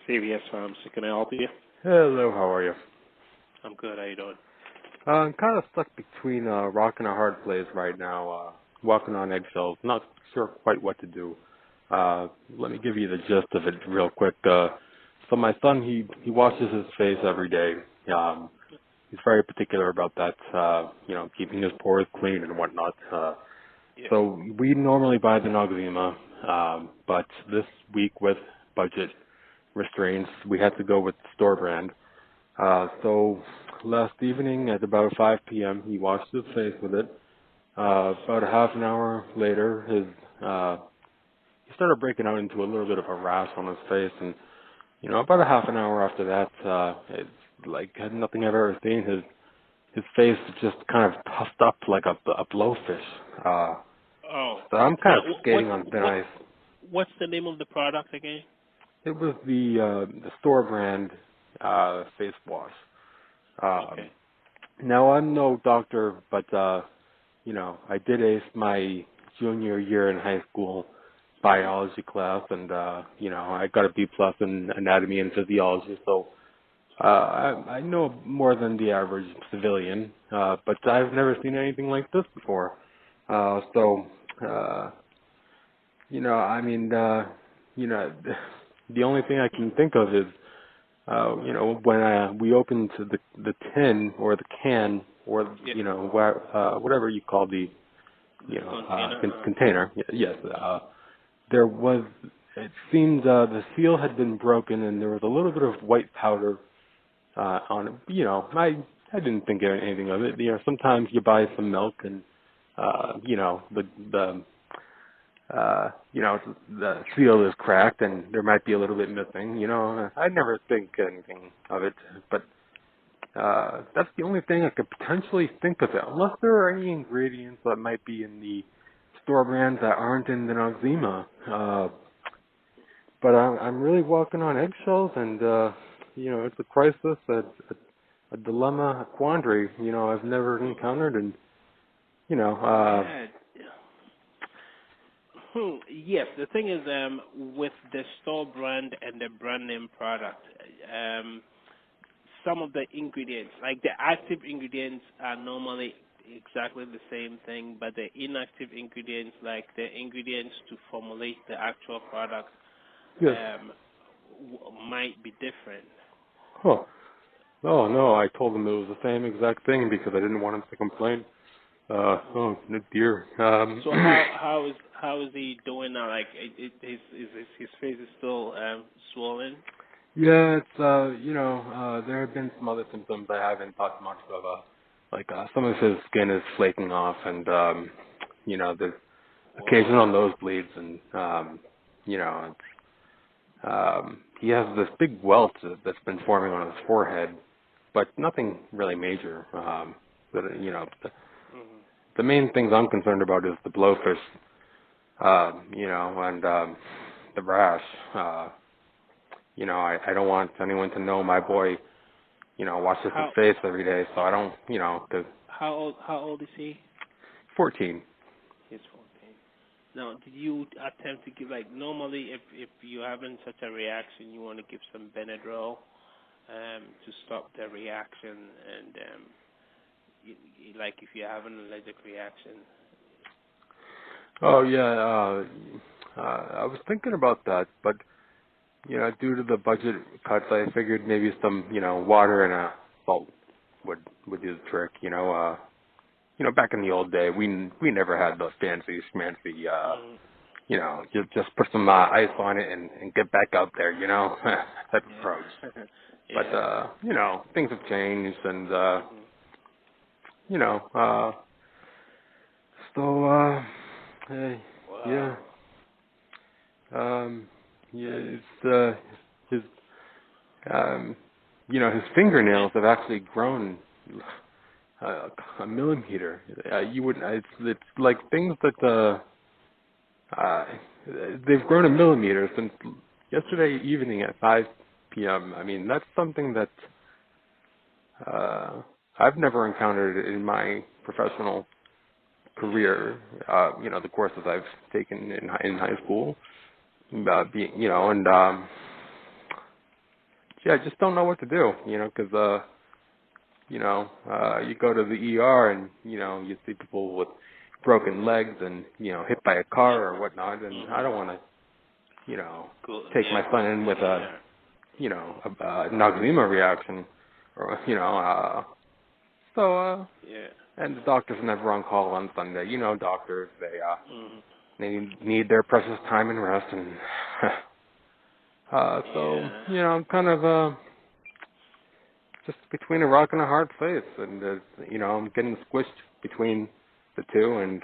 CVS Pharmacy. Can I help you? Hello, how are you? I'm good. How you doing? I'm kind of stuck between a rock and a hard place right now, walking on eggshells, not sure quite what to do. Let me give you the gist of it real quick. So my son, he washes his face every day. He's very particular about that, keeping his pores clean and whatnot. Yeah. So we normally buy the Noxzema, but this week with budget restraints, we had to go with store brand. So last evening at about 5 p.m., he washed his face with it. About a half an hour later, he started breaking out into a little bit of a rash on his face, and about a half an hour after that, it's like nothing I've ever seen. His face just kind of puffed up like a blowfish. Oh. So I'm kind Now, of skating on thin ice. what's the name of the product again? It was the store brand face wash. Okay. Now I'm no doctor, but I did ace my junior year in high school biology class, and I got a B plus in anatomy and physiology, so I know more than the average civilian, but I've never seen anything like this before. So I mean, the only thing I can think of is when we opened the tin or the can or Yeah. whatever you call the The container. container. Yes, there was. It seemed the seal had been broken, and there was a little bit of white powder on it. I didn't think anything of it. Sometimes you buy some milk, and the seal is cracked, and there might be a little bit missing. I never think anything of it, but that's the only thing I could potentially think of it, unless there are any ingredients that might be in the store brands that aren't in the Noxzema. But I'm really walking on eggshells, and it's a crisis, a dilemma, a quandary. I've never encountered, and Yeah. Yes. The thing is, with the store brand and the brand name product, some of the ingredients, like the active ingredients, are normally exactly the same thing, but the inactive ingredients, like the ingredients to formulate the actual product, yes. might be different. Huh. Oh no, I told him it was the same exact thing because I didn't want him to complain. Oh dear. So how is he doing now? Like his face is still swollen. Yeah, it's there have been some other symptoms I haven't talked much of. Some of his skin is flaking off, and there's occasional Whoa. nosebleeds, and he has this big welt that's been forming on his forehead, but nothing really major. But Mhm. the main things I'm concerned about is the blowfish, and the rash. I don't want anyone to know my boy, washes his How face every day, so I don't, 'cause how old is he? 14. He's 14. Now, did you attempt to give, like, normally if you're having such a reaction, you want to give some Benadryl to stop the reaction, and like if you're having an allergic reaction. Oh yeah, I was thinking about that, but due to the budget cuts, I figured maybe some, water and a salt would do the trick. Back in the old day, we never had those fancy schmancy, Mm, just put some ice on it and get back out there, type approach. yeah. But Yeah. things have changed, and Mhm. you know, so hey, yeah, Wow. um, yeah, That's it's his his fingernails have actually grown a millimeter. You wouldn't. It's like things that uh, they've grown a millimeter since yesterday evening at 5 p.m. I mean, that's something that I've never encountered in my professional yeah. career. The courses I've taken in high school, being, and yeah, I just don't know what to do, because you go to the ER and, you see people with broken legs and, hit by a Yeah. car or whatnot, and I don't want to, take my Go son in with in a, there. noxema reaction, or, Yeah. and the doctor's never on call on Sunday. Doctors, Mhm. they need their precious time and rest, and, so, Yeah. I'm kind of, just between a rock and a hard place, and I'm getting squished between the two, and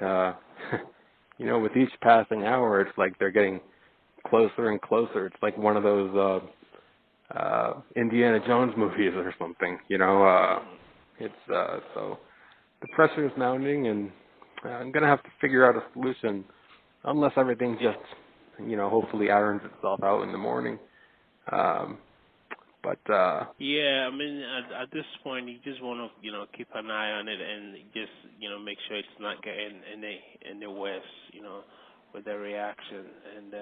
with each passing hour, it's like they're getting closer and closer. It's like one of those Indiana Jones movies or something. Mhm. It's so the pressure is mounting, and I'm gonna have to figure out a solution, unless everything just hopefully irons itself out in the morning. Um, but Yeah, I mean, at this point, you just want to, keep an eye on it and just, make sure it's not getting any worse, with the reaction. And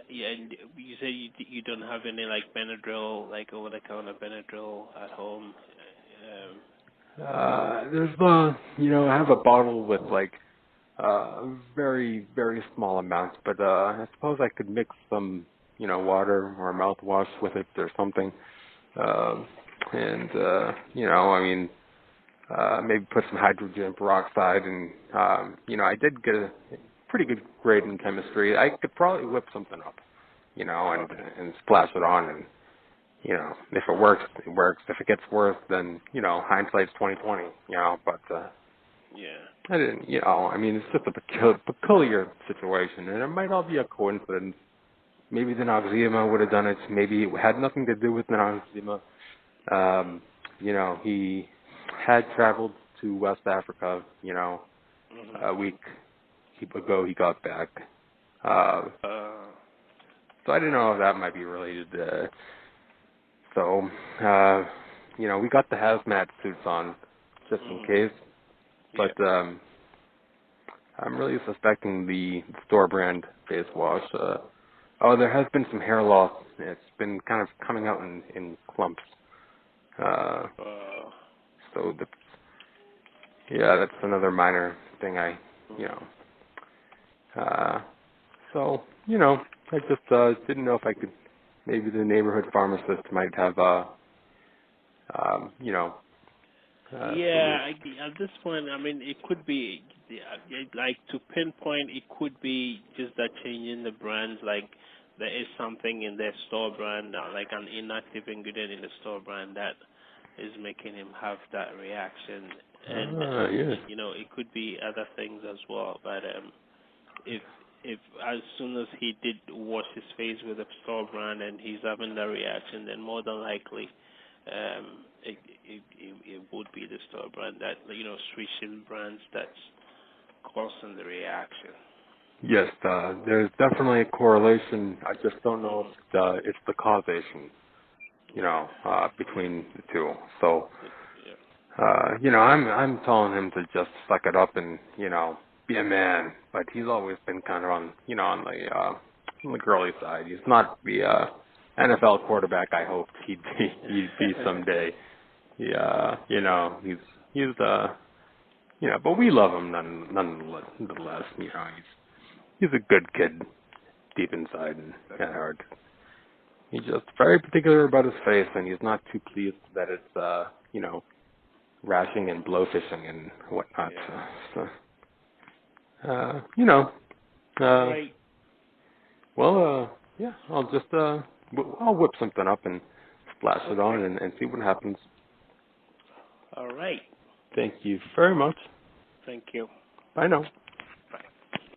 yeah, and you say you don't have any like Benadryl, like over the counter Benadryl at home. there's I have a bottle with like very, very small amounts, but I suppose I could mix some, water or mouthwash with it or something. Um, and, I mean, maybe put some hydrogen peroxide and, I did get a pretty good grade in chemistry. I could probably whip something up, Okay. and splash it on, and, if it works, it works. If it gets worse, then, hindsight's 2020, but, Yeah. I didn't, I mean, it's just a peculiar situation, and it might all be a coincidence. Maybe the Noxema would have done it. Maybe it had nothing to do with the Noxema. He had traveled to West Africa, Mhm. a week ago he got back. Uh, so I didn't know if that might be related. So, we got the hazmat suits on just in Mhm. case, Yeah. but I'm really suspecting the store brand face wash. There has been some hair loss. It's been kind of coming out in clumps. Uh, Uh. so that's another minor thing you Mhm. know, uh, so, I just, didn't know if I could, maybe the neighborhood pharmacist might have, Yeah, solution. at this point, I mean, it could be like to pinpoint. It could be just that changing the brands. Like there is something in their store brand, like an inactive ingredient in the store brand that is making him have that reaction. And Yeah. it could be other things as well. But if if as soon as he did wash his face with a store brand and he's having that reaction, then more than likely it would be the store brand that switching brands that's causing the reaction. Yes, there's definitely a correlation. I just don't know Mhm. if it's the causation, Yeah. between the two. So, Yeah. I'm telling him to just suck it up and, be a man. But he's always been kind of on the girly side. He's not the NFL quarterback I hoped he'd be someday. He, he's but we love him nonetheless. He's a good kid deep inside and at heart. He's just very particular about his face, and he's not too pleased that it's rashing and blowfishing and whatnot. Yeah. So, All uh, right. yeah, I'll just I'll whip something up and splash it Okay. on and see what happens. All right. Thank you very much. Thank you. Bye now.